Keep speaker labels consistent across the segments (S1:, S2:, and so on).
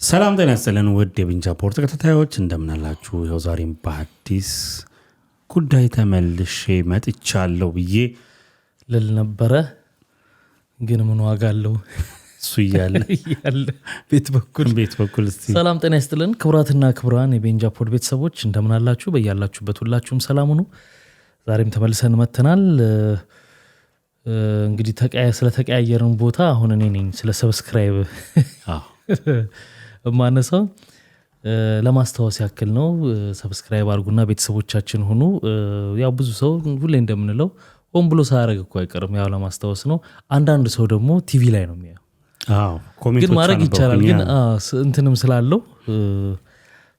S1: ሰላም ጤና ይስጥልን ውድ የቤንጃ ፖርት ተከታታዮች እንደምን አላችሁ? ይኸው ዛሬም በአዲስ ጉዳይ ተመልሼ መጥቻለሁ ብዬ
S2: ልል ነበረ፣ ግን ምን ዋጋ አለው
S1: እሱ እያለ
S2: ቤት በኩል
S1: እስቲ
S2: ሰላም ጤና ይስጥልን ክቡራትና ክቡራን የቤንጃ ፖርት ቤተሰቦች እንደምን አላችሁ? በያላችሁበት ሁላችሁም ሰላም ሁኑ። ዛሬም ተመልሰን መጥተናል። እንግዲህ ስለተቀያየርን ቦታ አሁን እኔ ነኝ ስለ ሰብስክራይብ ማነሳው ለማስታወስ ያክል ነው። ሰብስክራይብ አድርጉና ቤተሰቦቻችን ሁኑ። ያው ብዙ ሰው ሁሌ እንደምንለው ሆን ብሎ ሳያደርግ እኮ አይቀርም፣ ያው ለማስታወስ ነው። አንዳንድ ሰው ደግሞ ቲቪ ላይ ነው የሚያየው። ግን ማድረግ ይቻላል። ግን እንትንም ስላለው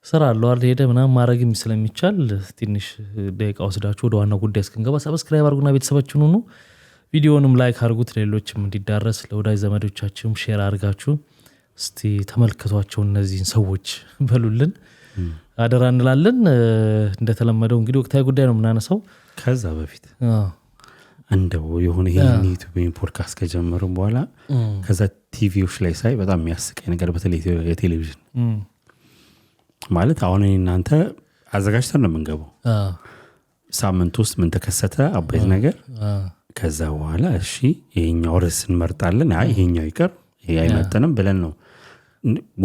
S2: ስራ አለው አይደል? ሄደ ምናምን ማድረግም ስለሚቻል ትንሽ ደቂቃ ወስዳችሁ ወደ ዋናው ጉዳይ እስክንገባ ሰብስክራይብ አድርጉና ቤተሰቦቻችን ሁኑ። ቪዲዮንም ላይክ አድርጉት፣ ሌሎችም እንዲዳረስ ለወዳጅ ዘመዶቻችሁም ሼር አድርጋችሁ እስቲ ተመልከቷቸው እነዚህን ሰዎች በሉልን አደራ እንላለን። እንደተለመደው እንግዲህ ወቅታዊ ጉዳይ ነው የምናነሳው።
S1: ከዛ በፊት እንደው የሆነ ይሄን ዩቲዩብ ፖድካስት ከጀመረው በኋላ ከዛ ቲቪዎች ላይ ሳይ በጣም የሚያስቀኝ ነገር በተለይ የቴሌቪዥን ማለት አሁን እናንተ አዘጋጅተን ነው የምንገባው። ሳምንት ውስጥ ምን ተከሰተ አባይት ነገር፣ ከዛ በኋላ እሺ ይሄኛው ርዕስ እንመርጣለን፣ አይ ይሄኛው ይቀር ይሄ አይመጣንም ብለን ነው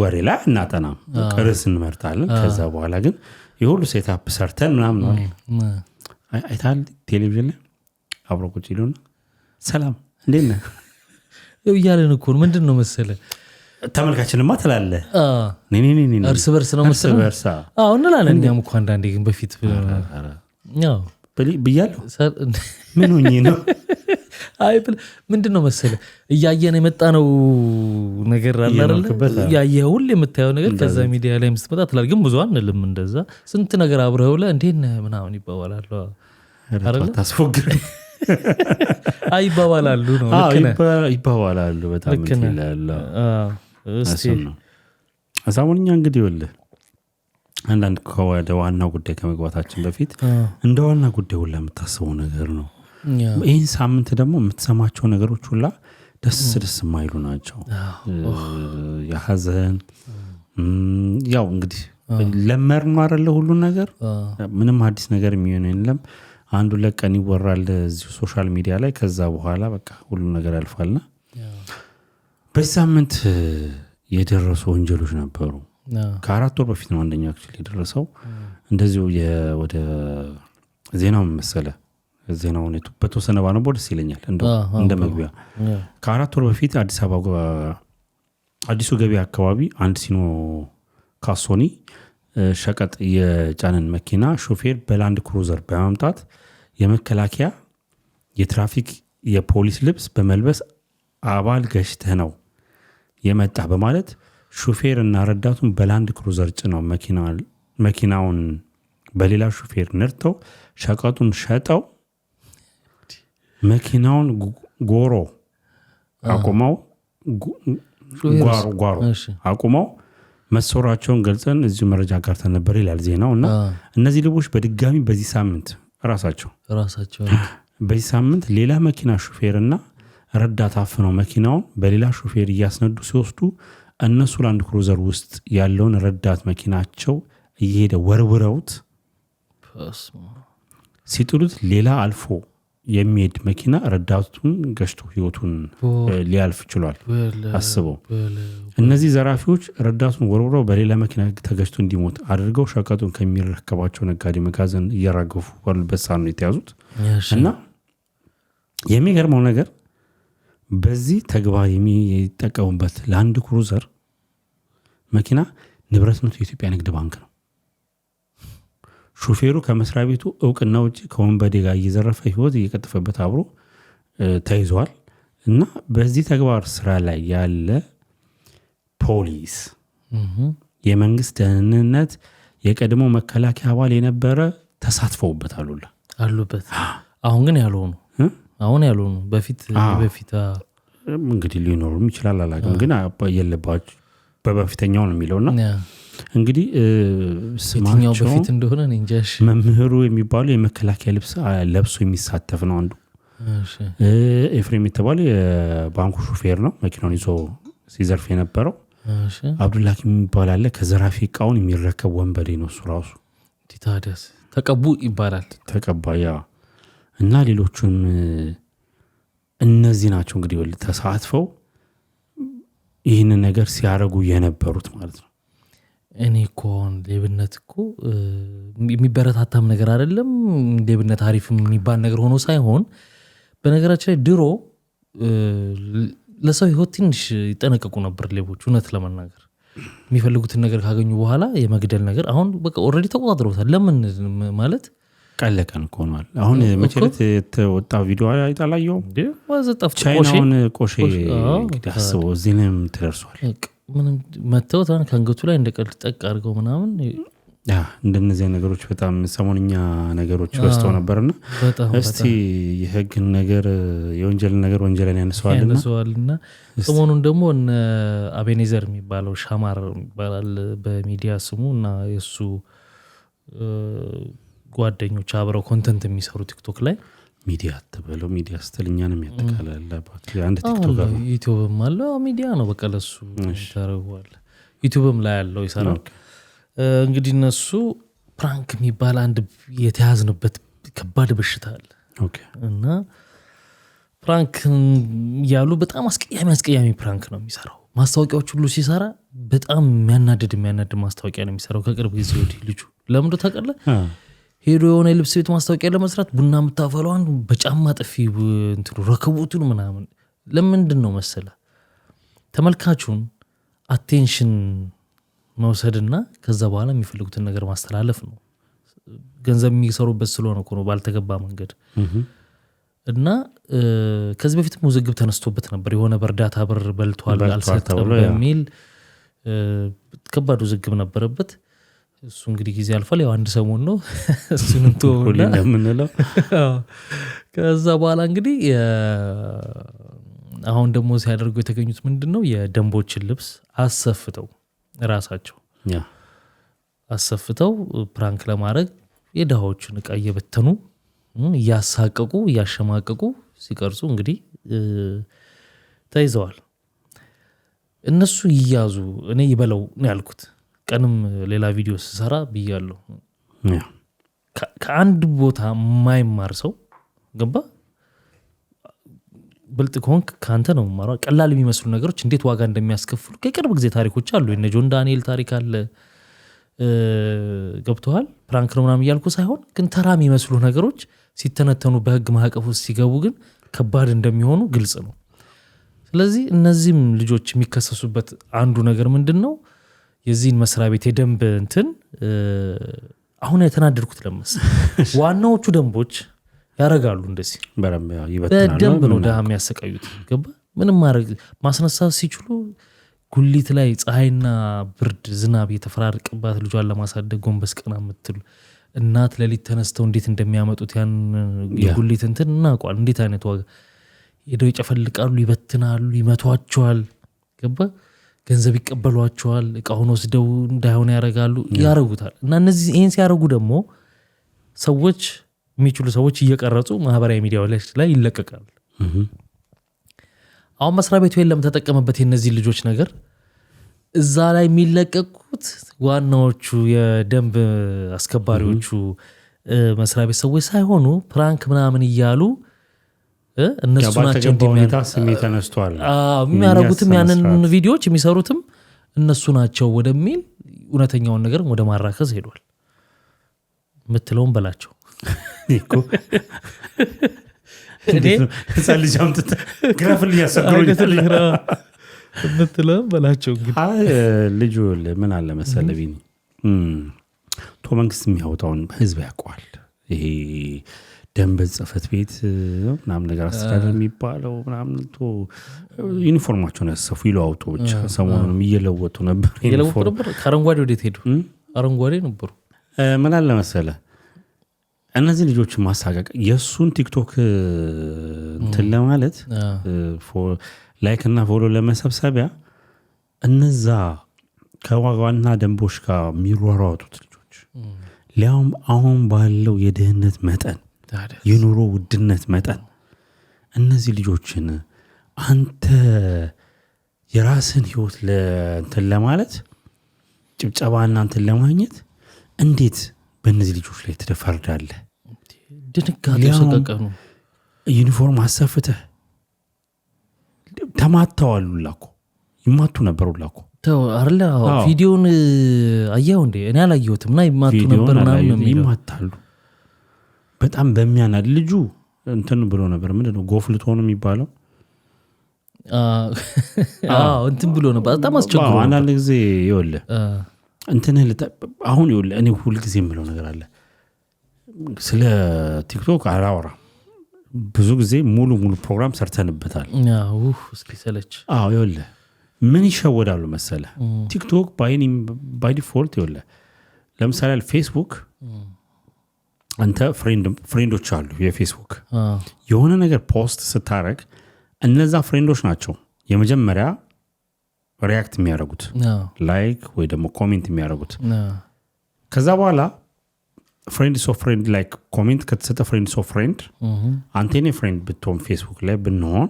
S1: ወሬ ላይ እናጠናም ርዕስ እንመርጣለን። ከዛ በኋላ ግን የሁሉ ሴታፕ ሰርተን ምናምን ነው አይታል ቴሌቪዥን ላይ አብሮ ቁጭ ይሉና ሰላም እንዴት ነህ
S2: እያለን እኮ ምንድን ነው መሰለህ
S1: ተመልካችንማ ትላለህ
S2: እርስ በርስ ነው መሰለህ እንላለን። እኛም እኮ አንዳንዴ ግን በፊት
S1: ብያለሁ ምን ሆኜ ነው
S2: ምንድን ነው መሰለህ እያየን የመጣ ነው ነገር አለ አይደል? ያየህ ሁሌ የምታየው ነገር ከዛ ሚዲያ ላይ ስትመጣ ትላለህ። ግን ብዙ አንልም እንደዛ። ስንት ነገር አብረው ብለህ እንዴት ነህ ምናምን ይባባላሉ አይደል?
S1: ታስፎግር
S2: ይባባላሉ ነው። ልክ ነህ
S1: ይባባላሉ። በጣም ይላል። እስቲ አሳሙኛ እንግዲህ ወልህ አንዳንድ ከወደ ዋናው ጉዳይ ከመግባታችን በፊት እንደ ዋና ጉዳይ ሁላ የምታስበው ነገር ነው። ይህን ሳምንት ደግሞ የምትሰማቸው ነገሮች ሁላ ደስ የማይሉ ናቸው። የሐዘን ያው እንግዲህ ለመርኖ አይደለ ሁሉ ነገር ምንም አዲስ ነገር የሚሆን የለም። አንዱ ለቀን ይወራል እዚሁ ሶሻል ሚዲያ ላይ፣ ከዛ በኋላ በቃ ሁሉ ነገር ያልፋልና በዚህ ሳምንት የደረሱ ወንጀሎች ነበሩ። ከ4 ወር በፊት ነው አንደኛው አክቹሊ የደረሰው። እንደዚሁ ወደ ዜናው መሰለ ዜናውን በተወሰነ ባነቦ ደስ ይለኛል እንደ መግቢያ። ከ4 ወር በፊት አዲስ አበባ አዲሱ ገበያ አካባቢ አንድ ሲኖ ካሶኒ ሸቀጥ የጫነን መኪና ሾፌር በላንድ ክሩዘር በማምጣት የመከላከያ የትራፊክ የፖሊስ ልብስ በመልበስ አባል ገሽተህ ነው የመጣ በማለት ሾፌር እና ረዳቱን በላንድ ክሩዘር ጭነው መኪናውን በሌላ ሾፌር ነርተው ሸቀጡን ሸጠው መኪናውን ጓሮ አቁመው አቁመው መሰራቸውን ገልጸን እዚሁ መረጃ ጋር ተነበር ይላል ዜናው። እና እነዚህ ልቦች በድጋሚ በዚህ ሳምንት ራሳቸው በዚህ ሳምንት ሌላ መኪና ሾፌርና ረዳት አፍነው መኪናውን በሌላ ሾፌር እያስነዱ ሲወስዱ እነሱ ላንድ ክሩዘር ውስጥ ያለውን ረዳት መኪናቸው እየሄደ ወርውረውት ሲጥሉት ሌላ አልፎ የሚሄድ መኪና ረዳቱን ገሽቶ ህይወቱን ሊያልፍ ችሏል። አስበው እነዚህ ዘራፊዎች ረዳቱን ወርውረው በሌላ መኪና ተገሽቶ እንዲሞት አድርገው ሸቀጡን ከሚረከባቸው ነጋዴ መጋዘን እያራገፉ ባሉበት ሰዓት ነው የተያዙት። እና የሚገርመው ነገር በዚህ ተግባር የሚጠቀሙበት ላንድ ክሩዘር መኪና ንብረትነቱ የኢትዮጵያ ንግድ ባንክ ነው። ሹፌሩ ከመስሪያ ቤቱ እውቅና ውጪ ከወንበዴ ጋር እየዘረፈ ህይወት እየቀጠፈበት አብሮ ተይዟል። እና በዚህ ተግባር ስራ ላይ ያለ ፖሊስ የመንግስት ደህንነት የቀድሞ መከላከያ አባል የነበረ ተሳትፈውበት አሉበት። አሁን ግን ያልሆኑ በፊት እንግዲህ ሊኖሩም ይችላል አላውቅም። ግን የለባቸው በበፊተኛው ነው የሚለውና እንግዲህ
S2: ስማቸው በፊት እንደሆነ እንጃሽ
S1: መምህሩ የሚባለው የመከላከያ ልብስ ለብሶ የሚሳተፍ ነው አንዱ። ኤፍሬም የተባለ የባንኩ ሹፌር ነው መኪናውን ይዞ ሲዘርፍ የነበረው። አብዱላኪ የሚባል አለ ከዘራፊ እቃውን የሚረከብ ወንበዴ ነው እሱ ራሱ
S2: ታዲያስ ተቀቡ ይባላል
S1: ተቀባያ እና ሌሎቹም እነዚህ ናቸው እንግዲህ ተሳትፈው ይህን ነገር ሲያረጉ የነበሩት ማለት ነው
S2: እኔ እኮ ሌብነት እኮ የሚበረታታም ነገር አይደለም ሌብነት አሪፍም የሚባል ነገር ሆኖ ሳይሆን በነገራችን ላይ ድሮ ለሰው ህይወት ትንሽ ይጠነቀቁ ነበር ሌቦች እውነት ለመናገር የሚፈልጉትን ነገር ካገኙ በኋላ የመግደል ነገር አሁን በቃ ኦልሬዲ ተቆጣጥረውታል ለምን ማለት
S1: ቀለቀን ሆኗል አሁን መቼለት የተወጣ ቪዲዮ አይታላየው
S2: ዋዘጣፍጥ
S1: ቻይናውን ቆሼ እንግዲህ አስበው እዚህንም ተደርሷል
S2: ምንም መተውታን ከንገቱ ላይ እንደቀልጥ ጠቅ አድርገው ምናምን
S1: እንደነዚህ ነገሮች በጣም ሰሞንኛ ነገሮች በስተው ነበርና እስቲ የህግን ነገር የወንጀል ነገር ወንጀልን ያነሳዋልና
S2: ሰሞኑን ደግሞ እነ አቤኔዘር የሚባለው ሻማር ይባላል በሚዲያ ስሙ እና የሱ ጓደኞች አብረው ኮንተንት የሚሰሩ ቲክቶክ ላይ
S1: ሚዲያ ተበለው ሚዲያ ስትልኛንም ያጠቃላልባት አንድ ቲክቶክ
S2: አለ ዩቲዩብም አለ ሚዲያ ነው በቃ ለሱ ታረዋል ዩቲዩብም ላይ ያለው ይሰራል እንግዲህ እነሱ ፕራንክ የሚባል አንድ የተያዝንበት ከባድ በሽታ አለ እና ፕራንክ ያሉ በጣም አስቀያሚ ፕራንክ ነው የሚሰራው ማስታወቂያዎች ሁሉ ሲሰራ በጣም የሚያናድድ ማስታወቂያ ነው የሚሰራው ከቅርብ ጊዜ ወዲህ ልጁ ለምንድን ነው ታውቃለህ ሄዶ የሆነ ልብስ ቤት ማስታወቂያ ለመስራት ቡና የምታፈለዋን በጫማ ጥፊ እንትኑ ረከቡቱን ምናምን ለምንድን ነው መሰለ ተመልካቹን አቴንሽን መውሰድና ከዛ በኋላ የሚፈልጉትን ነገር ማስተላለፍ ነው ገንዘብ የሚሰሩበት ስለሆነ ነው ባልተገባ መንገድ እና ከዚህ በፊት ሙዝግብ ተነስቶበት ነበር የሆነ በርዳታ ብር በልቷል አልሰጠም በሚል ከባድ ውዝግብ ነበረበት እሱ እንግዲህ ጊዜ አልፏል ያው አንድ ሰሞን ነው እሱን እንተውና
S1: ለምንለው
S2: ከዛ በኋላ እንግዲህ አሁን ደግሞ ሲያደርጉ የተገኙት ምንድነው የደንቦችን ልብስ አሰፍተው ራሳቸው አሰፍተው ፕራንክ ለማድረግ የደሃዎችን እቃ እየበተኑ ያሳቀቁ ያሸማቀቁ ሲቀርጹ እንግዲህ ተይዘዋል እነሱ ይያዙ እኔ ይበለው ነው ያልኩት ቀንም ሌላ ቪዲዮ ሲሰራ ብያለሁ ከአንድ ቦታ ማይማር ሰው ገባ ብልጥ ከሆንክ ካንተ ነው ማራ ቀላል የሚመስሉ ነገሮች እንዴት ዋጋ እንደሚያስከፍሉ ከቅርብ ጊዜ ታሪኮች አሉ እነ ጆን ዳንኤል ታሪክ አለ ገብቷል ፕራንክ ነው ምናምን ያልኩ ሳይሆን ግን ተራ የሚመስሉ ነገሮች ሲተነተኑ በህግ ማዕቀፍ ውስጥ ሲገቡ ግን ከባድ እንደሚሆኑ ግልጽ ነው ስለዚህ እነዚህም ልጆች የሚከሰሱበት አንዱ ነገር ምንድነው የዚህን መስሪያ ቤት የደንብ እንትን አሁን የተናደድኩት ለምስ ዋናዎቹ ደንቦች ያረጋሉ እንደዚህ በደንብ ነው ደሃ የሚያሰቃዩት ገባ ምንም ማድረግ ማስነሳት ሲችሉ ጉሊት ላይ ፀሐይና ብርድ ዝናብ የተፈራረቀባት ልጇን ለማሳደግ ጎንበስ ቀና የምትሉ እናት ለሊት ተነስተው እንዴት እንደሚያመጡት ያን የጉሊት እንትን እናውቃል እንዴት አይነት ዋጋ ሄደው ይጨፈልቃሉ ይበትናሉ ይመቷቸዋል ገባ ገንዘብ ይቀበሏቸዋል እቃውን ወስደው እንዳይሆን ያረጉታል እና እነዚህ ይሄን ሲያረጉ ደግሞ ሰዎች የሚችሉ ሰዎች እየቀረጹ ማህበራዊ ሚዲያው ላይ ይለቀቃል አሁን መስሪያ ቤቱ የለም ተጠቀመበት የነዚህ ልጆች ነገር እዛ ላይ የሚለቀቁት ዋናዎቹ የደንብ አስከባሪዎቹ መስሪያ ቤት ሰዎች ሳይሆኑ ፕራንክ ምናምን እያሉ እነሱ ናቸው
S1: እንደሚያታ ስሜ ተነስተዋል
S2: የሚያረጉትም ያንን ቪዲዮዎች የሚሰሩትም እነሱ ናቸው ወደሚል እውነተኛውን ነገር ወደ ማራከስ ሄዷል ምትለውን በላቸው
S1: እኮ ሰልጃም ግራፍል ያሰግሩኛል
S2: ምትለውን በላቸው
S1: ልጁ ምን አለ መሰለ ቢኒ መንግስት የሚያወጣውን ህዝብ ያውቀዋል ይሄ ደንብ ጽፈት ቤት ምናምን ነገር አስተዳደር የሚባለው ምናምን ዩኒፎርማቸውን ያሰፉ ይለዋውጡ ብቻ ሰሞኑንም እየለወጡ ነበር
S2: ከአረንጓዴ ወዴት ሄዱ አረንጓዴ ነበሩ
S1: ምን አለ መሰለ እነዚህ ልጆች ማሳቀቅ የሱን ቲክቶክ እንትን ለማለት ላይክ እና ፎሎ ለመሰብሰቢያ እነዛ ከዋጋና ደንቦች ጋር የሚሯሯጡት ልጆች ሊያውም አሁን ባለው የድህነት መጠን የኑሮ ውድነት መጠን እነዚህ ልጆችን አንተ የራስን ህይወት ለእንትን ለማለት ጭብጨባና እንትን ለማግኘት እንዴት በእነዚህ ልጆች ላይ ትፈርዳለህ?
S2: ድንጋጤው ሰቀቀኑ
S1: ዩኒፎርም አሰፍተህ ተማተዋሉላ እኮ ይማቱ ነበሩላ እኮ
S2: ተው አይደለ ቪዲዮን አያው እንዴ እኔ አላየሁትም እና ይማቱ ነበር ምናምን
S1: ይማታሉ በጣም በሚያናድ ልጁ እንትን ብሎ ነበር ምንድነው ጎፍልቶ ነው የሚባለው
S2: እንትን ብሎ ነበር በጣም አስቸግሮ
S1: አንዳንድ ጊዜ ይኸውልህ እንትን አሁን ይኸውልህ እኔ ሁሉ ጊዜ የምለው ነገር አለ ስለ ቲክቶክ አላወራም ብዙ ጊዜ ሙሉ ፕሮግራም ሰርተንበታል
S2: እስኪ ሰለች
S1: ይኸውልህ ምን ይሸወዳሉ መሰለህ ቲክቶክ ባይ ዲፎልት ይኸውልህ ለምሳሌ ፌስቡክ አንተ ፍሬንዶች አሉ የፌስቡክ የሆነ ነገር ፖስት ስታረግ እነዛ ፍሬንዶች ናቸው የመጀመሪያ ሪያክት የሚያደርጉት ላይክ ወይ ደግሞ ኮሜንት የሚያደርጉት ከዛ በኋላ ፍሬንድስ ኦፍ ፍሬንድ ላይክ ኮሜንት ከተሰጠ ፍሬንድስ ኦፍ ፍሬንድ አንተ የኔ ፍሬንድ ብትሆን ፌስቡክ ላይ ብንሆን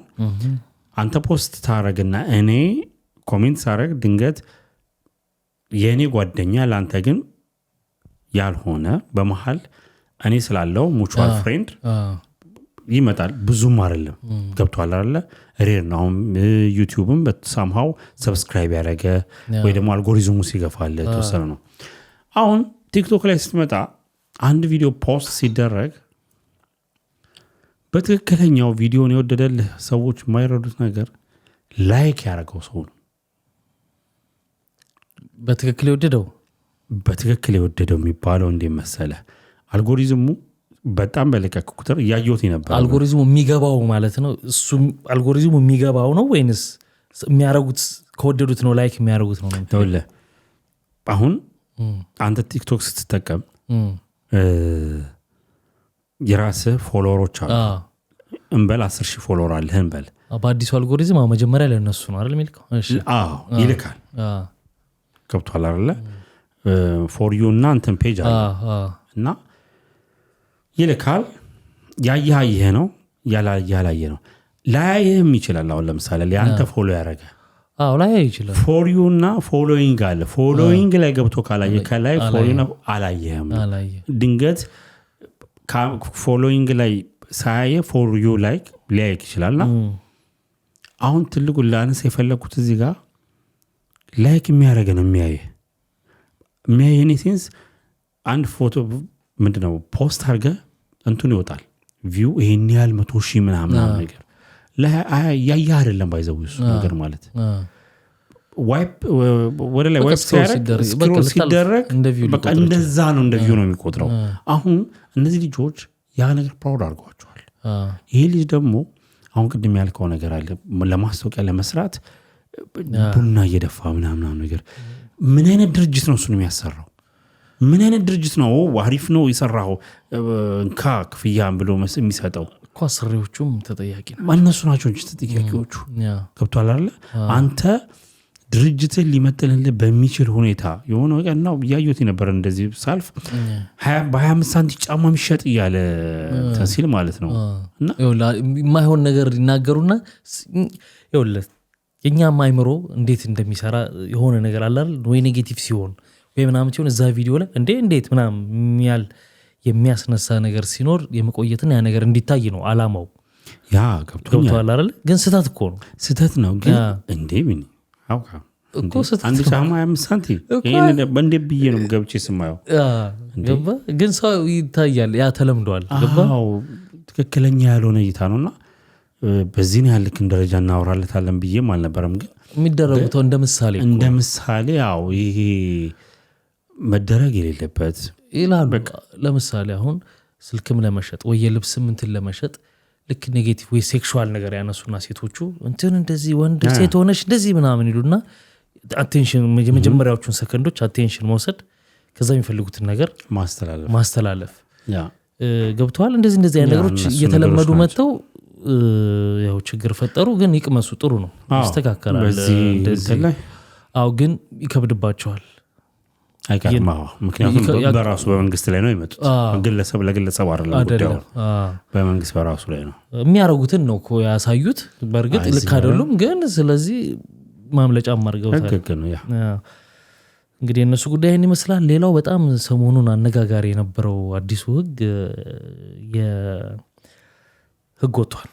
S1: አንተ ፖስት ታረግና እኔ ኮሜንት ሳረግ ድንገት የኔ ጓደኛ ለአንተ ግን ያልሆነ በመሃል እኔ ስላለው ሙቹዋል ፍሬንድ ይመጣል ብዙም አይደለም ገብቷል አይደለ ሬር ነው ዩቲዩብም በሳምሃው ሰብስክራይብ ያደረገ ወይ ደግሞ አልጎሪዝሙ ሲገፋል ተወሰነ ነው አሁን ቲክቶክ ላይ ስትመጣ አንድ ቪዲዮ ፖስት ሲደረግ በትክክለኛው ቪዲዮን የወደደልህ ሰዎች የማይረዱት ነገር ላይክ ያደረገው ሰው ነው በትክክል የወደደው የሚባለው እንደ መሰለ አልጎሪዝሙ በጣም በለቀቅ ቁጥር ያየሁት ነበር
S2: አልጎሪዝሙ የሚገባው ማለት ነው እሱ አልጎሪዝሙ የሚገባው ነው ወይንስ የሚያረጉት ከወደዱት ነው ላይክ የሚያረጉት ነው
S1: ተወለ አሁን አንተ ቲክቶክ ስትጠቀም የራስህ ፎሎወሮች አሉ እንበል 10,000 ፎሎወር አለህ እንበል
S2: በአዲሱ አልጎሪዝም መጀመሪያ ላይ እነሱ ነው አይደል የሚልከው
S1: ይልካል ገብቷል አይደል ፎር ዩ እና እንትን ፔጅ አለ እና ይልካል ያያየ ነው ያላየ ነው ላያየም ይችላል አሁን ለምሳሌ ለአንተ ፎሎ ያረጋ
S2: ላይ ይችላል
S1: ፎር ዩ እና ፎሎዊንግ አለ ፎሎዊንግ ላይ ገብቶ ካላየ ከላይ ፎሎዊንግ አላየህም ድንገት ፎሎዊንግ ላይ ሳያየ ፎር ዩ ላይክ ላይክ ይችላልና አሁን ትልቁ ላንስ የፈለኩት እዚህ ጋር ላይክ የሚያረጋ ነው የሚያየ ሴንስ አንድ ፎቶ ምንድነው ፖስት አድርገህ እንቱን ይወጣል ቪው ይሄን ያህል 100,000 ምናምን ነገር ያያ አይደለም ባይዘው እሱ ነገር ማለት ዋይፕ ወደ ላይ ዋይፕ ሲደረግ በቃ እንደዛ ነው እንደ ቪው ነው የሚቆጥረው አሁን እነዚህ ልጆች ያ ነገር ፕራውድ አድርጓቸዋል ይሄ ልጅ ደግሞ አሁን ቅድም ያልከው ነገር አለ ለማስተዋወቂያ ለመስራት ቡና እየደፋ ምናምን ነገር ምን አይነት ድርጅት ነው እሱን የሚያሰራው ምን አይነት ድርጅት ነው አሪፍ ነው የሰራው እንካ ክፍያም ብሎ የሚሰጠው
S2: እኮ አሰሪዎቹም ተጠያቂ ነው
S1: እነሱ ናቸው እንጂ ተጠያቂዎቹ ገብቷል አይደል አንተ ድርጅትን ሊመጥልልህ በሚችል ሁኔታ የሆነ ነገር ነው ያዩት ነበር እንደዚህ ሳልፍ በ25 ሳንቲም ጫማ የሚሸጥ እያለ ተንሲል ማለት ነው
S2: እና የማይሆን ነገር ይናገሩና ይኸውልህ የኛ ማይምሮ እንዴት እንደሚሰራ የሆነ ነገር አለ አይደል ወይ ኔጌቲቭ ሲሆን ወይ ምናምን ሲሆን እዛ ቪዲዮ ላይ እንዴት ምናምን የሚያስነሳ ነገር ሲኖር የመቆየትን ያ ነገር እንዲታይ ነው አላማው
S1: ያ ገብቶኛል
S2: አይደል ግን ስህተት
S1: ነው ግን እንዴ ምን አውቃ አንድ ጫማ 25 ሳንቲም ይሄን በእንደ ብዬ ነው ገብቼ ስማየው
S2: ገባ ግን ሰው ይታያል ያ ተለምዷል ገባ
S1: ትክክለኛ ያልሆነ እይታ ነውና በዚህ ነው ያልክ ደረጃ እናወራለታለን ብዬም አልነበረም ግን
S2: የሚደረጉት እንደ ምሳሌ
S1: ያው ይሄ መደረግ የሌለበት
S2: ይላል ለምሳሌ አሁን ስልክም ለመሸጥ ወይ የልብስም እንትን ለመሸጥ ልክ ኔጌቲቭ ወይ ሴክሹዋል ነገር ያነሱና ሴቶቹ እንትን እንደዚህ ወንድ ሴት ሆነሽ እንደዚህ ምናምን ይሉና አቴንሽን የመጀመሪያዎቹን ሰከንዶች አቴንሽን መውሰድ ከዛ የሚፈልጉትን ነገር ማስተላለፍ ገብቷል እንደዚህ አይነት ነገሮች እየተለመዱ መጥተው ያው ችግር ፈጠሩ ግን ይቅመሱ ጥሩ ነው ይስተካከላል እንደዚህ ግን ይከብድባቸዋል
S1: አይቀርማው ምክንያቱም በራሱ በመንግስት ላይ ነው የመጡት ግለሰብ ለግለሰብ አይደለም በመንግስት በራሱ ላይ ነው
S2: የሚያረጉትን ነው እኮ ያሳዩት በርግጥ ልክ አይደሉም ግን ስለዚህ ማምለጫ ማርገውታል
S1: ህግ ነው ያ
S2: እንግዲህ እነሱ ጉዳይ ይሄን ይመስላል ሌላው በጣም ሰሞኑን አነጋጋሪ የነበረው አዲሱ ህግ የህግ ወጥቷል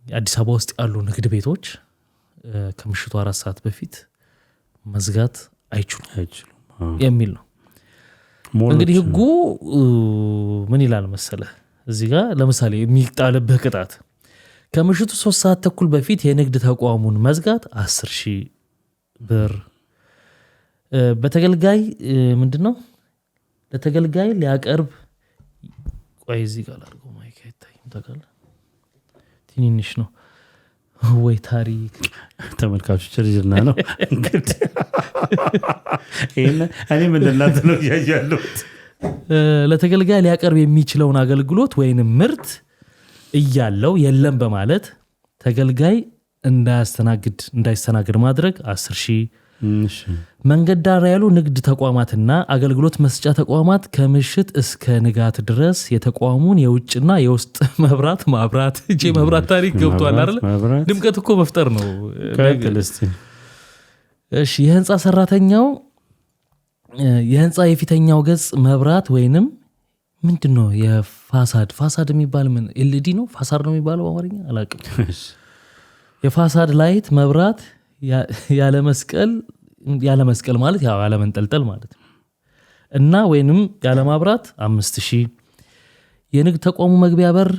S2: አዲስ አበባ ውስጥ ያሉ ንግድ ቤቶች ከምሽቱ 4 ሰዓት በፊት መዝጋት አይችሉም የሚል ነው እንግዲህ ህጉ ምን ይላል መሰለህ እዚህ ጋር ለምሳሌ የሚጣልብህ ቅጣት ከምሽቱ 3 ሰዓት ተኩል በፊት የንግድ ተቋሙን መዝጋት 10,000 ብር በተገልጋይ ምንድነው ለተገልጋይ ሊያቀርብ ቆይ እዚህ ጋር አድርገው ማይክ አይታይም ታውቃለህ ትንንሽ ነው ወይ ታሪክ
S1: ተመልካቾች ልጅና ነው እንግዲህ እኔ ምንድናት ነው ያያሉት
S2: ለተገልጋይ ሊያቀርብ የሚችለውን አገልግሎት ወይንም ምርት እያለው የለም በማለት ተገልጋይ እንዳይስተናግድ ማድረግ 10,000 መንገድ ዳር ያሉ ንግድ ተቋማትና አገልግሎት መስጫ ተቋማት ከምሽት እስከ ንጋት ድረስ የተቋሙን የውጭና የውስጥ መብራት ማብራት መብራት ታሪክ ገብቷል አይደል ድምቀት እኮ መፍጠር ነው እሺ የህንጻ ሰራተኛው የህንጻ የፊተኛው ገጽ መብራት ወይንም ምንድነው የፋሳድ የሚባል ምን ኤልዲ ነው ፋሳድ ነው የሚባለው በአማርኛ አላውቅም የፋሳድ ላይት መብራት ያለ መስቀል ማለት ያው ያለ መንጠልጠል ማለት እና ወይንም ያለ ማብራት 5,000 የንግድ ተቋሙ መግቢያ በር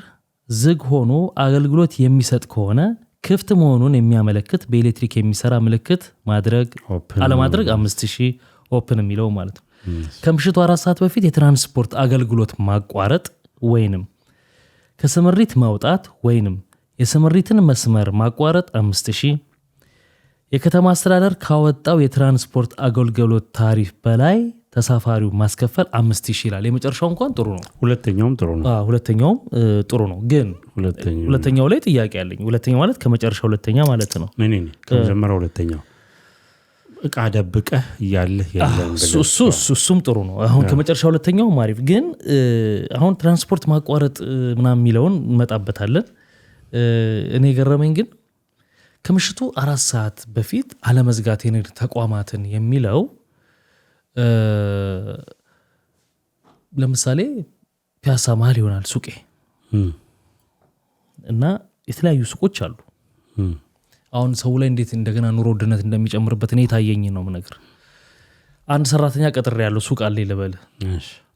S2: ዝግ ሆኖ አገልግሎት የሚሰጥ ከሆነ ክፍት መሆኑን የሚያመለክት በኤሌክትሪክ የሚሰራ ምልክት ማድረግ አለማድረግ 5,000 ኦፕን የሚለው ማለት ነው ከምሽቱ 4 ሰዓት በፊት የትራንስፖርት አገልግሎት ማቋረጥ ወይንም ከስምሪት ማውጣት ወይንም የስምሪትን መስመር ማቋረጥ 5,000 የከተማ አስተዳደር ካወጣው የትራንስፖርት አገልግሎት ታሪፍ በላይ ተሳፋሪው ማስከፈል 5,000 ይላል የመጨረሻው እንኳን ጥሩ ነው ሁለተኛውም ጥሩ ነው ግን ሁለተኛው ላይ ጥያቄ አለኝ ሁለተኛው ማለት ከመጨረሻው ሁለተኛ ማለት ነው
S1: ከመጀመሪያው ሁለተኛው እቃ ደብቀህ ያለህ የለም
S2: እሱም ጥሩ ነው አሁን ከመጨረሻው ሁለተኛው ማሪፍ ግን አሁን ትራንስፖርት ማቋረጥ ምናምን የሚለውን መጣበታለን እኔ ገረመኝ ግን ከምሽቱ 4 ሰዓት በፊት አለመዝጋት የንግድ ተቋማትን የሚለው ለምሳሌ ፒያሳ መሀል ይሆናል ሱቄ እና የተለያዩ ሱቆች አሉ አሁን ሰው ላይ እንዴት እንደገና ኑሮ ውድነት እንደሚጨምርበት እኔ ታየኝ ነው ነገር አንድ ሰራተኛ ቀጥሬ ያለው ሱቅ አለ ይለበል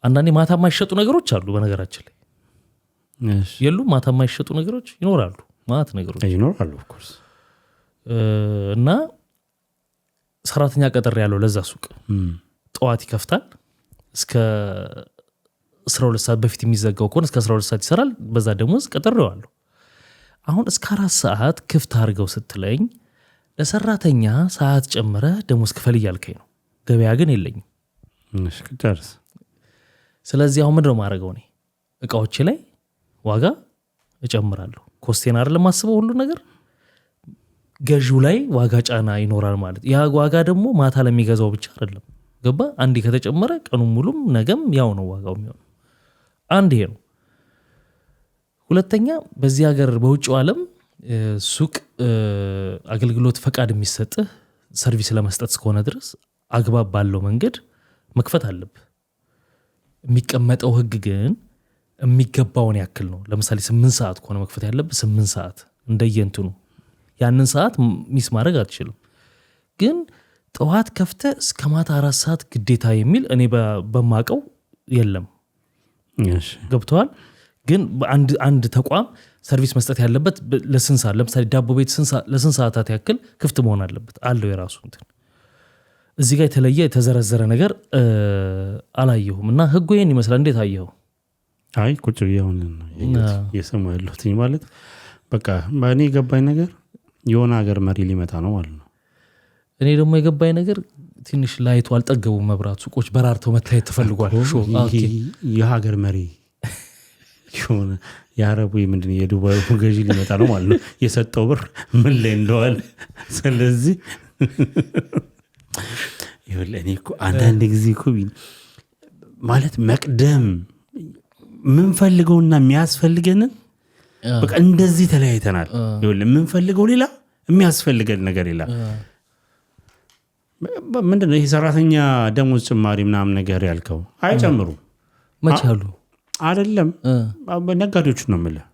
S2: አንዳንዴ ማታ የማይሸጡ ነገሮች አሉ በነገራችን ላይ የሉም ማታ የማይሸጡ ነገሮች ይኖራሉ ማታ ነገሮች
S1: ይኖራሉ ኦፍ ኮርስ
S2: እና ሰራተኛ ቀጥሬ ያለው ለዛ ሱቅ ጠዋት ይከፍታል እስከ 12 ሰዓት በፊት የሚዘጋው ከሆነ እስከ 12 ሰዓት ይሰራል በዛ ደሞዝ ቀጥሬዋለሁ አሁን እስከ 4 ሰዓት ክፍት አድርገው ስትለኝ ለሰራተኛ ሰዓት ጨምረ ደሞዝ ክፈል እያልከኝ ነው ገበያ ግን የለኝም
S1: እሺ ከጨርስ
S2: ስለዚህ አሁን ምንድነው ማድረገው እኔ እቃዎቼ ላይ ዋጋ እጨምራለሁ ኮስቴን አይደለም ማስበው ሁሉ ነገር ገዢው ላይ ዋጋ ጫና ይኖራል ማለት ያ ዋጋ ደግሞ ማታ ለሚገዛው ብቻ አይደለም ገባ አንዴ ከተጨመረ ቀኑን ሙሉም ነገም ያው ነው ዋጋው የሚሆነው አንድ ይሄ ነው ሁለተኛ በዚህ ሀገር በውጭው ዓለም ሱቅ አገልግሎት ፈቃድ የሚሰጥህ ሰርቪስ ለመስጠት እስከሆነ ድረስ አግባብ ባለው መንገድ መክፈት አለብህ የሚቀመጠው ህግ ግን የሚገባውን ያክል ነው ለምሳሌ 8 ሰዓት ከሆነ መክፈት ያለብህ 8 ሰዓት እንደየንቱ ነው ያንን ሰዓት ሚስ ማድረግ አትችልም ግን ጠዋት ከፍተ እስከ ማታ 4 ሰዓት ግዴታ የሚል እኔ በማቀው የለም
S1: እሺ
S2: ገብቷል ግን አንድ ተቋም ሰርቪስ መስጠት ያለበት ለስንት ሰዓት ለምሳሌ ዳቦ ቤት ለስንት ሰዓታት ያክል ክፍት መሆን አለበት አለው የራሱ እንትን እዚህ ጋር የተለየ የተዘረዘረ ነገር አላየሁም እና ህጉ ይሄን ይመስላል እንዴት አየኸው
S1: አይ ቁጭ ያውን የሰማው ያለሁት ማለት በቃ ማኔ ገባኝ ነገር የሆነ ሀገር መሪ ሊመጣ ነው ማለት ነው
S2: እኔ ደግሞ የገባኝ ነገር ትንሽ ላይቱ አልጠገቡም መብራት ሱቆች በራርተው መታየት ተፈልጓል
S1: የሀገር መሪ የሆነ የአረቡ ምንድን የዱባይ ገዢ ሊመጣ ነው ማለት ነው የሰጠው ብር ምን ላይ እንደዋለ ስለዚህ እኔ እኮ አንዳንድ ጊዜ እኮ ማለት መቅደም ምን ፈልገውና የሚያስፈልገንን በቃ እንደዚህ ተለያይተናል ምን ፈልገው ሌላ የሚያስፈልገን ነገር ሌላ ምንድነው ይሄ ሰራተኛ ደሞዝ ጭማሪ ምናምን ነገር ያልከው? አይጨምሩ
S2: መች አሉ
S1: አይደለም ነጋዴዎቹ ነው የምልህ።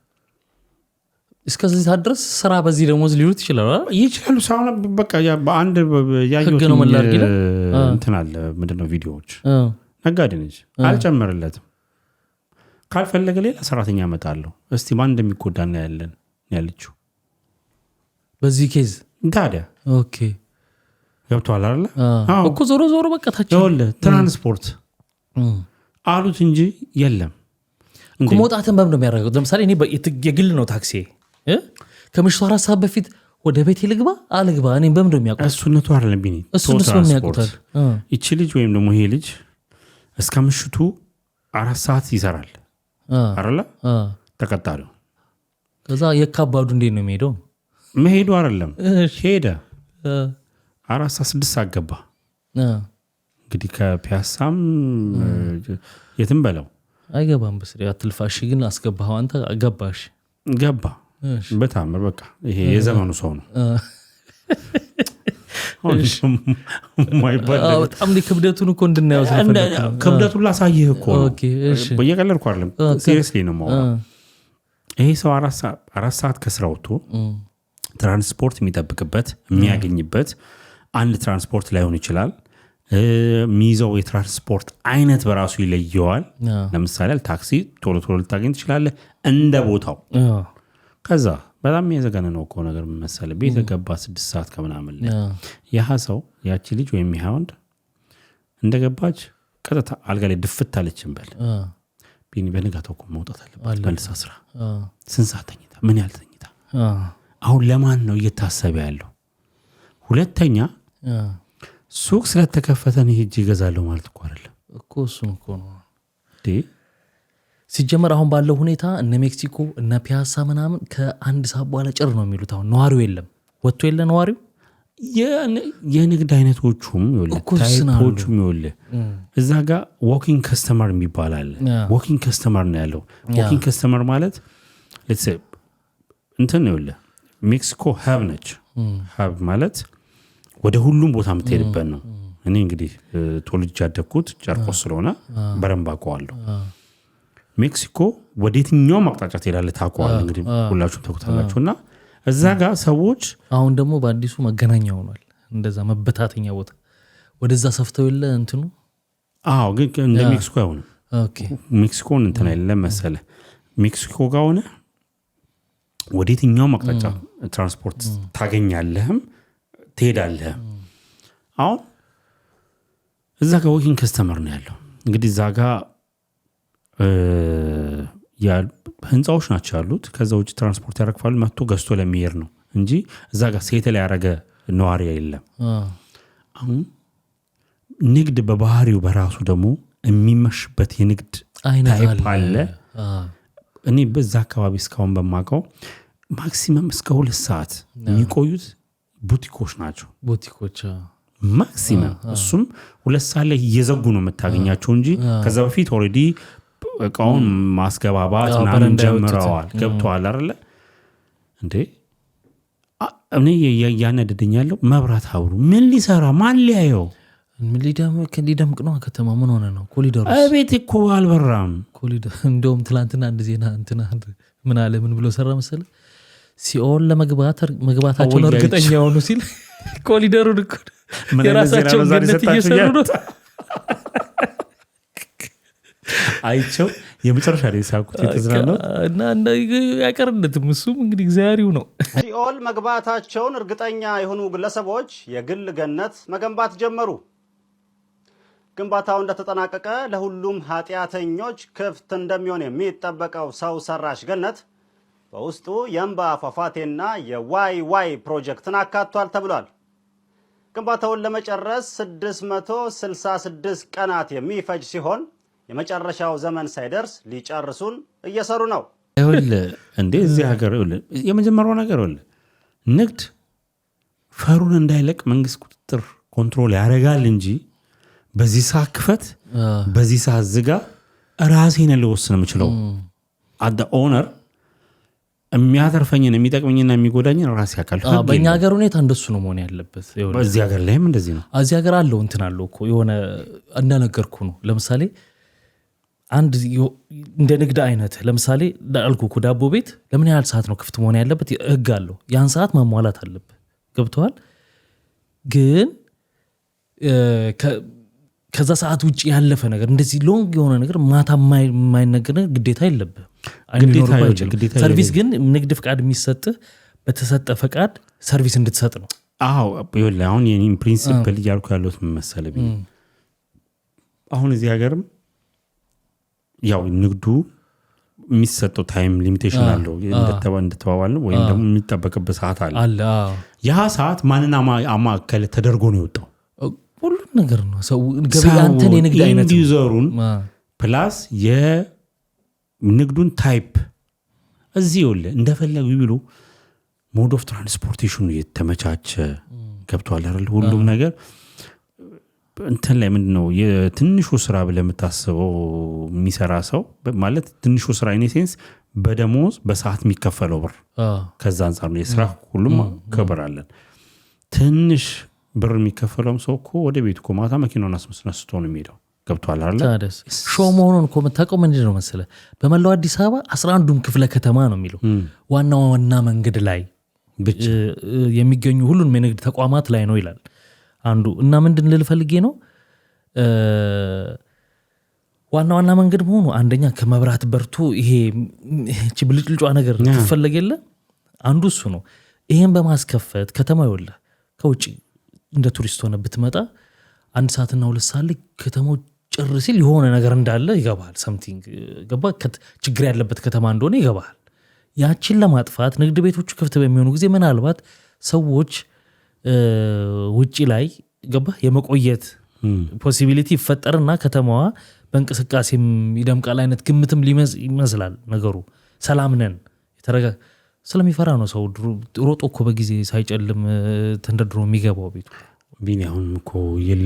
S2: እስከዚህ ሰዓት ድረስ ስራ በዚህ ደሞዝ ሊሉት ይችላሉ
S1: ሳይሆን በቃ በአንድ ያየሁት እንትን አለ ምንድነው ቪዲዮዎች ነጋዴ ነች አልጨመርለትም ካልፈለገ ሌላ ሰራተኛ እመጣለሁ እስቲ ማን እንደሚጎዳ እናያለን ያለችው
S2: በዚህ ኬዝ
S1: ታዲያ።
S2: ኦኬ
S1: ገብቷል አይደል?
S2: እኮ ዞሮ ዞሮ በቃ ታች
S1: ትራንስፖርት አሉት እንጂ የለም
S2: ከመውጣትን በምን ነው የሚያደርገው? ለምሳሌ እኔ የግል ነው ታክሲ ከምሽቱ 4 ሰዓት በፊት ወደ ቤት ልግባ አልግባ እኔ በምን ነው የሚያውቁት?
S1: እሱነቱ አይደለም ቢኒ
S2: እሱነቱ ነው የሚያውቁታል።
S1: እቺ ልጅ ወይም ደግሞ ይሄ ልጅ እስከ ምሽቱ 4 ሰዓት ይሰራል አይደል? ተቀጣሪው
S2: ከዛ የካባዱ እንዴት ነው የሚሄደው?
S1: መሄዱ አይደለም ሄደ 4 ሰዓት 6 ሰዓት ገባ። እንግዲህ ከፒያሳም የትም በለው
S2: አይገባም በስሪ አትልፋሽ ግን አስገባው አንተ ገባሽ
S1: ገባ በታምር በቃ ይሄ የዘመኑ ሰው ነው።
S2: በጣም ክብደቱን እኮ እንድናየው ስለፈለኩ ነው።
S1: ክብደቱን ላሳየህ እኮ ነው። በየቀለድኩ አይደለም ሲሪየስሊ ነው የማወራው። ይሄ ሰው 4 ሰዓት ከስራ ወጥቶ ትራንስፖርት የሚጠብቅበት የሚያገኝበት አንድ ትራንስፖርት ላይሆን ይችላል። የሚይዘው የትራንስፖርት አይነት በራሱ ይለየዋል። ለምሳሌ ታክሲ ቶሎ ቶሎ ልታገኝ ትችላለህ እንደ ቦታው። ከዛ በጣም የዘገነ ነው እኮ ነገር መሰለህ ቤት ገባ 6 ሰዓት ከምናምን ያህ ሰው ያቺ ልጅ ወይም ይሄ ወንድ እንደገባች ቀጥታ አልጋ ላይ ድፍት አለች እንበል ቢኒ በነጋታው እኮ መውጣት አለበት መልሳ ስራ። ስንት ሰዓት ተኝታ ምን ያህል ተኝታ? አሁን ለማን ነው እየታሰበ ያለው? ሁለተኛ ሱቅ ስለተከፈተ ነው ሄጄ እገዛለሁ ማለት እኮ አይደለም
S2: እኮ እሱን እኮ ነው ሲጀመር አሁን ባለው ሁኔታ እነ ሜክሲኮ እነ ፒያሳ ምናምን ከአንድ ሰዓት በኋላ ጭር ነው የሚሉት። አሁን ነዋሪው የለም ወጥቶ የለ ነዋሪው
S1: የንግድ አይነቶቹም ታይፖቹም ይወለ እዛ ጋር ዋኪንግ ከስተመር የሚባል አለ። ዋኪንግ ከስተመር ነው ያለው። ዋኪንግ ከስተመር ማለት let's say እንትን ነው ይወለ ሜክሲኮ ሀብ ነች። ሀብ ማለት ወደ ሁሉም ቦታ የምትሄድበት ነው። እኔ እንግዲህ ተወልጄ ያደግኩት ጨርቆስ ስለሆነ በረንባ አውቀዋለሁ። ሜክሲኮ ወዴትኛውም አቅጣጫ ትሄዳለህ ታውቀዋለህ። እንግዲህ ሁላችሁም ታውቁታላችሁና እዛ ጋር ሰዎች
S2: አሁን ደግሞ በአዲሱ መገናኛ ሆኗል። እንደዛ መበታተኛ ቦታ ወደዛ ሰፍተው የለ እንትኑ
S1: ግን እንደ ሜክሲኮ አይሆንም። ሜክሲኮን እንትን አይደለም መሰለህ። ሜክሲኮ ጋር ሆነ ወዴትኛውም አቅጣጫ ትራንስፖርት ታገኛለህም ትሄዳለህ። አሁን እዛ ጋር ዋኪንግ ከስተመር ነው ያለው። እንግዲህ እዛ ጋር ህንፃዎች ናቸው ያሉት። ከዛ ውጭ ትራንስፖርት ያረክፋሉ መጥቶ ገዝቶ ለሚሄድ ነው እንጂ እዛ ጋር ሴትል ያደረገ ነዋሪ የለም። አሁን ንግድ በባህሪው በራሱ ደግሞ የሚመሽበት የንግድ ታይፕ አለ። እኔ በዛ አካባቢ እስካሁን በማውቀው ማክሲመም እስከ 2 ሰዓት የሚቆዩት ቡቲኮች ናቸው።
S2: ቡቲኮች
S1: ማክሲመም እሱም 2 ሰዓት ላይ እየዘጉ ነው የምታገኛቸው እንጂ ከዛ በፊት ኦልሬዲ እቃውን ማስገባባት ምናምን ጀምረዋል። ገብተዋል አይደለ እንዴ? እኔ ያነደደኝ ያለው መብራት አብሩ ምን ሊሰራ ማን ሊያየው?
S2: ምን ሊደምቅ ነው ከተማ ምን ሆነ ነው? ኮሊደሩ
S1: አቤት እኮ አልበራም።
S2: ኮሊደር እንደውም ትላንትና አንድ ዜና እንትና ምን አለ ምን ብሎ ሰራ መሰለህ? ሲኦል ለመግባታቸው እርግጠኛ ሆኑ ሲል ኮሊደሩን እኮ የራሳቸው ገነት እየሰሩ ነው።
S1: አይቸው የመጨረሻ ላይ ሳቁት የተዝናነው
S2: እና ያቀርነትም እሱም እንግዲህ እግዚአብሔርው ነው።
S3: ሲኦል መግባታቸውን እርግጠኛ የሆኑ ግለሰቦች የግል ገነት መገንባት ጀመሩ። ግንባታው እንደተጠናቀቀ ለሁሉም ኃጢአተኞች ክፍት እንደሚሆን የሚጠበቀው ሰው ሰራሽ ገነት በውስጡ የእንባ ፏፏቴና የዋይ ዋይ ፕሮጀክትን አካቷል ተብሏል። ግንባታውን ለመጨረስ 666 ቀናት የሚፈጅ ሲሆን የመጨረሻው ዘመን ሳይደርስ ሊጨርሱን እየሰሩ ነው።
S1: እንዴ እዚህ ሀገር የመጀመሪያው ነገር ንግድ ፈሩን እንዳይለቅ መንግስት ቁጥጥር ኮንትሮል ያደርጋል እንጂ በዚህ ሰዓት ክፈት በዚህ ሰዓት ዝጋ ራሴን ልወስን የምችለው አደ ኦነር የሚያተርፈኝን የሚጠቅመኝና የሚጎዳኝን ራሴ ያውቃል።
S2: በእኛ ሀገር ሁኔታ እንደሱ ነው መሆን ያለበት።
S1: በዚህ ሀገር ላይም እንደዚህ ነው።
S2: እዚህ ሀገር አለው እንትን አለው እኮ የሆነ እንደነገርኩ ነው። ለምሳሌ አንድ እንደ ንግድ አይነት ለምሳሌ አልኩ እኮ ዳቦ ቤት ለምን ያህል ሰዓት ነው ክፍት መሆን ያለበት ህግ አለው። ያን ሰዓት ማሟላት አለበት። ገብተዋል። ግን ከዛ ሰዓት ውጭ ያለፈ ነገር እንደዚህ ሎንግ የሆነ ነገር ማታ የማይነገር ግዴታ የለብህ። ሰርቪስ ግን ንግድ ፍቃድ የሚሰጥህ በተሰጠ ፈቃድ ሰርቪስ እንድትሰጥ ነው።
S1: አዎ ይኸውልህ አሁን የኔን ፕሪንሲፕል እያልኩ ያለሁት ምን መሰለህ፣ አሁን እዚህ ሀገርም ያው ንግዱ የሚሰጠው ታይም ሊሚቴሽን አለው እንደተባባል ነው፣ ወይም ደግሞ የሚጠበቅበት ሰዓት አለ። ያ ሰዓት ማንና ማዕከል ተደርጎ ነው የወጣው።
S2: ሁሉም ነገር ነው ሰው ገበያንተን የንግድ አይነት
S1: ዩዘሩን ፕላስ የንግዱን ታይፕ እዚህ ይኸውልህ እንደፈለጉ ይብሉ። ሞድ ኦፍ ትራንስፖርቴሽኑ የተመቻቸ ገብቷል አይደል? ሁሉም ነገር እንትን ላይ ምንድነው የትንሹ ስራ ብለህ የምታስበው የሚሰራ ሰው ማለት ትንሹ ስራ ኢን ሴንስ በደሞዝ በሰዓት የሚከፈለው ብር ከዛ አንፃር ነው የስራ ሁሉም ክብር አለን። ትንሽ ብር የሚከፈለውም ሰው እኮ ወደ ቤት እኮ ማታ መኪናውን አስነስቶ ነው የሚሄደው። ገብቷል አይደል?
S2: ሾው መሆኑን እኮ የምታውቀው ምንድን ነው መሰለህ? በመላው አዲስ አበባ 11ዱም ክፍለ ከተማ ነው የሚለው ዋና መንገድ ላይ የሚገኙ ሁሉንም የንግድ ተቋማት ላይ ነው ይላል አንዱ። እና ምንድን ልል ፈልጌ ነው ዋና መንገድ መሆኑ አንደኛ ከመብራት በርቶ ይሄ ብልጭልጯ ነገር ትፈለግ የለ አንዱ እሱ ነው። ይሄን በማስከፈት ከተማ ይወለ ከውጭ እንደ ቱሪስት ሆነ ብትመጣ 1 ሰዓትና 2 ሰዓት ላይ ከተማው ጭር ሲል የሆነ ነገር እንዳለ ይገባል። ሰምቲንግ ገባ ችግር ያለበት ከተማ እንደሆነ ይገባል። ያችን ለማጥፋት ንግድ ቤቶቹ ክፍት በሚሆኑ ጊዜ ምናልባት ሰዎች ውጪ ላይ ገባ የመቆየት ፖሲቢሊቲ ይፈጠርና ከተማዋ በእንቅስቃሴም ይደምቃል አይነት ግምትም ይመስላል ነገሩ። ሰላም ነን የተረጋ ስለሚፈራ ነው ሰው ሮጦ እኮ በጊዜ ሳይጨልም ተንደድሮ የሚገባው ቤቱ።
S1: ቢኒ አሁን እኮ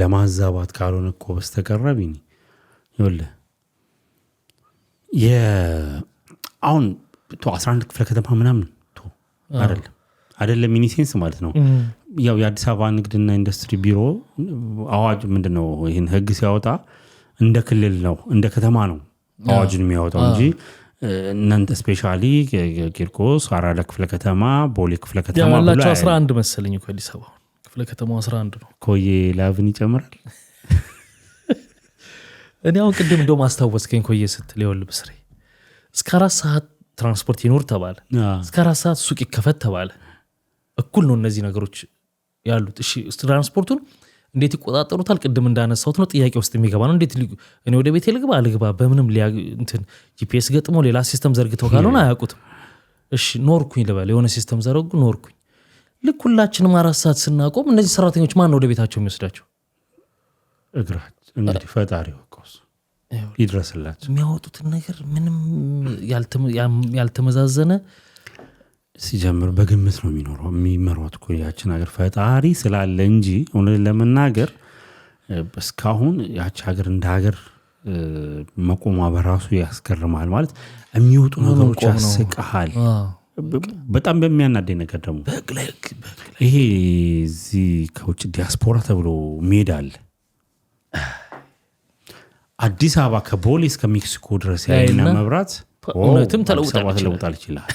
S1: ለማዛባት ካልሆነ እኮ በስተቀር ቢኒ ይኸውልህ አሁን 11 ክፍለ ከተማ ምናምን አይደለም ሚኒሴንስ ማለት ነው። ያው የአዲስ አበባ ንግድና ኢንዱስትሪ ቢሮ አዋጅ ምንድነው ይሄን ህግ ሲያወጣ እንደ ክልል ነው እንደ ከተማ ነው አዋጅን የሚያወጣው እንጂ እናንተ ስፔሻሊ ቂርቆስ አራዳ ክፍለ ከተማ ቦሌ ክፍለ ከተማ ብሎ
S2: ያላችሁ 11 መሰለኝ እኮ አዲስ አበባ ክፍለ ከተማው 11 ነው።
S1: ኮዬ ላቭን ይጨምራል።
S2: እኔ አሁን ቅድም እንደውም አስታወስከኝ ኮዬ ስትል ይወል ብስሬ እስከ 4 ሰዓት ትራንስፖርት ይኖር ተባለ፣ እስከ 4 ሰዓት ሱቅ ይከፈት ተባለ። እኩል ነው እነዚህ ነገሮች ያሉት። እሺ ትራንስፖርቱን እንዴት ይቆጣጠሩታል? ቅድም እንዳነሳሁት ነው ጥያቄ ውስጥ የሚገባ ነው። እንዴት እኔ ወደ ቤቴ ልግባ በምንም እንትን ጂፒኤስ ገጥሞ ሌላ ሲስተም ዘርግተው ካልሆነ አያውቁትም። እሺ ኖርኩኝ ልበል የሆነ ሲስተም ዘረጉ ኖርኩኝ። ልክ ሁላችንም 4 ሰዓት ስናቆም እነዚህ ሰራተኞች ማን ነው ወደ ቤታቸው የሚወስዳቸው?
S1: እግራቸው እንግዲህ ፈጣሪ ወቀስ ይድረስላቸው።
S2: የሚያወጡትን ነገር ምንም ያልተመዛዘነ
S1: ሲጀምር በግምት ነው የሚመሯት እኮ ያችን ሀገር ፈጣሪ ስላለ እንጂ እውነት ለመናገር እስካሁን ያች ሀገር እንደ ሀገር መቆሟ በራሱ ያስገርማል። ማለት የሚወጡ ነገሮች ያስቀሃል። በጣም በሚያናደኝ ነገር ደግሞ ይሄ እዚህ ከውጭ ዲያስፖራ ተብሎ ሜዳ አለ አዲስ አበባ ከቦሌ እስከ ሜክሲኮ ድረስ ያለና መብራት
S2: እውነትም ተለውጣል
S1: ይችላል።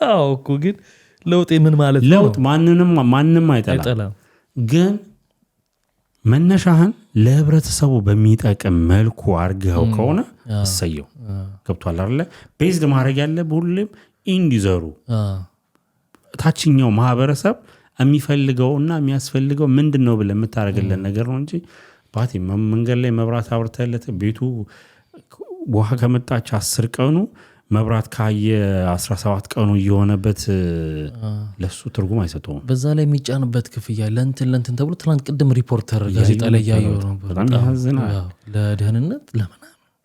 S2: አዎ እኮ ግን ለውጥ ምን ማለት ነው?
S1: ለውጥ ማንንም አይጠላም። ግን መነሻህን ለህብረተሰቡ በሚጠቅም መልኩ አርገው ከሆነ እሰየው። ገብቷል አይደለ? ቤዝድ ማድረግ ያለብህ ሁሌም ኢንዲዘሩ ታችኛው ማህበረሰብ የሚፈልገውና የሚያስፈልገው ምንድነው ብለህ የምታረግልን ነገር ነው እንጂ ባቲ መንገድ ላይ መብራት አብርተለት ቤቱ ውሃ ከመጣች 10 ቀኑ መብራት ካየ 17 ቀኑ እየሆነበት ለሱ ትርጉም አይሰጠውም።
S2: በዛ ላይ የሚጫንበት ክፍያ ለእንትን ተብሎ ትናንት ቅድም ሪፖርተር ጋዜጣ ላይ ያየው ነው።
S1: በጣም ያሳዝናል።
S2: ለደህንነት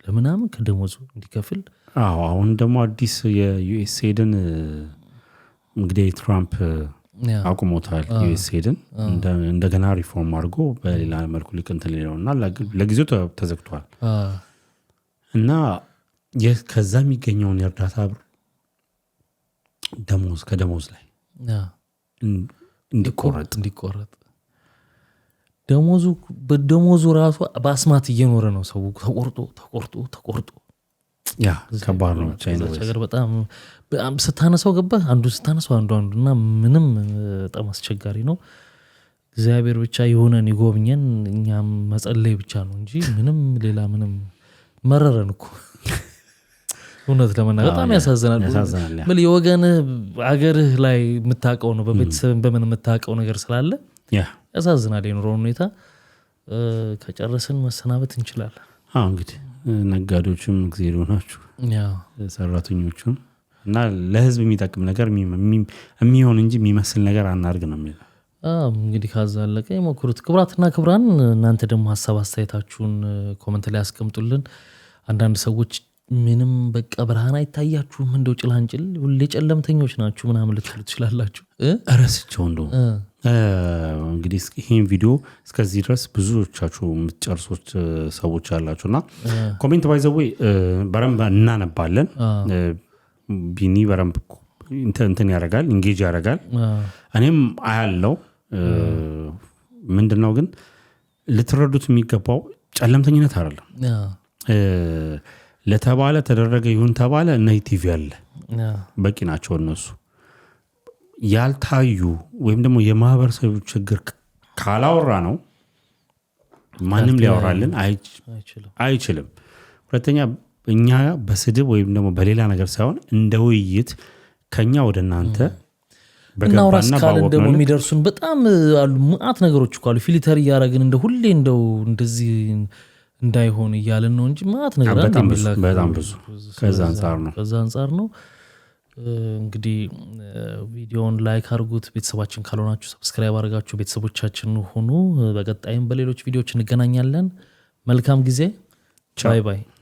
S2: ለምናምን ከደሞዙ እንዲከፍል።
S1: አሁን ደግሞ አዲስ የዩኤስኤድን እንግዲህ ትራምፕ አቁሞታል። ዩኤስኤድን እንደገና ሪፎርም አድርጎ በሌላ መልኩ ሊቀንተል ይለውና ለጊዜው ተዘግቷል እና ከዛ የሚገኘውን የእርዳታ ብር ከደሞዝ ላይ እንዲቆረጥ
S2: በደሞዙ ራሱ በአስማት እየኖረ ነው ሰው ተቆርጦ
S1: ያ ከባድ ነው
S2: ነገር በጣም ስታነሳው ገባህ አንዱ ስታነሳው አንዱና ምንም በጣም አስቸጋሪ ነው እግዚአብሔር ብቻ የሆነን ይጎብኘን እኛም መጸለይ ብቻ ነው እንጂ ምንም ሌላ ምንም መረረን እኮ እውነት ለመናገር በጣም ያሳዝናል ምን የወገን አገርህ ላይ የምታውቀው ነው በቤተሰብ በምን የምታውቀው ነገር ስላለ ያሳዝናል የኑሮ ሁኔታ ከጨረስን መሰናበት እንችላለን
S1: እንግዲህ ነጋዴዎችም እግዚአብሔር ይሆናችሁ ሰራተኞችም እና ለህዝብ የሚጠቅም ነገር የሚሆን እንጂ የሚመስል ነገር አናርግ ነው የሚለው
S2: እንግዲህ ካዛለቀ ይሞክሩት ክብራትና ክብራን እናንተ ደግሞ ሐሳብ አስተያየታችሁን ኮሜንት ላይ አስቀምጡልን አንዳንድ ሰዎች ምንም በቃ ብርሃን አይታያችሁም እንደው ጭላንጭል ሁሌ ጨለምተኞች ናችሁ ምናምን ልትሉ ትችላላችሁ
S1: እረስቸው እንደው እንግዲህ ይሄን ቪዲዮ እስከዚህ ድረስ ብዙዎቻችሁ የምትጨርሱት ሰዎች አላችሁና ኮሜንት ባይዘው በረምብ እናነባለን ቢኒ በረምብ እንትን ያደርጋል ኢንጌጅ ያደርጋል እኔም አያለው ምንድነው ግን ልትረዱት የሚገባው ጨለምተኝነት አይደለም ለተባለ ተደረገ ይሁን ተባለ ኔቲቭ ያለ በቂ ናቸው እነሱ ያልታዩ ወይም ደግሞ የማህበረሰቡ ችግር ካላወራ ነው ማንም ሊያወራልን አይችልም ሁለተኛ እኛ በስድብ ወይም ደግሞ በሌላ ነገር ሳይሆን እንደ ውይይት ከኛ ወደ እናንተ
S2: በገባና ባወቅነው ደግሞ የሚደርሱን በጣም አሉ ማአት ነገሮች እኮ አሉ ፊልተር ያረጋግን እንደ ሁሌ እንደው እንደዚህ እንዳይሆን ይያለን ነው እንጂ ማአት ነገር
S1: በጣም ብዙ ከዛ አንፃር ነው እንግዲህ ቪዲዮውን ላይክ አድርጉት ቤተሰባችን ካልሆናችሁ ሰብስክራይብ አድርጋችሁ ቤተሰቦቻችን ሆኑ በቀጣይም በሌሎች ቪዲዮዎች እንገናኛለን መልካም ጊዜ ባይ ባይ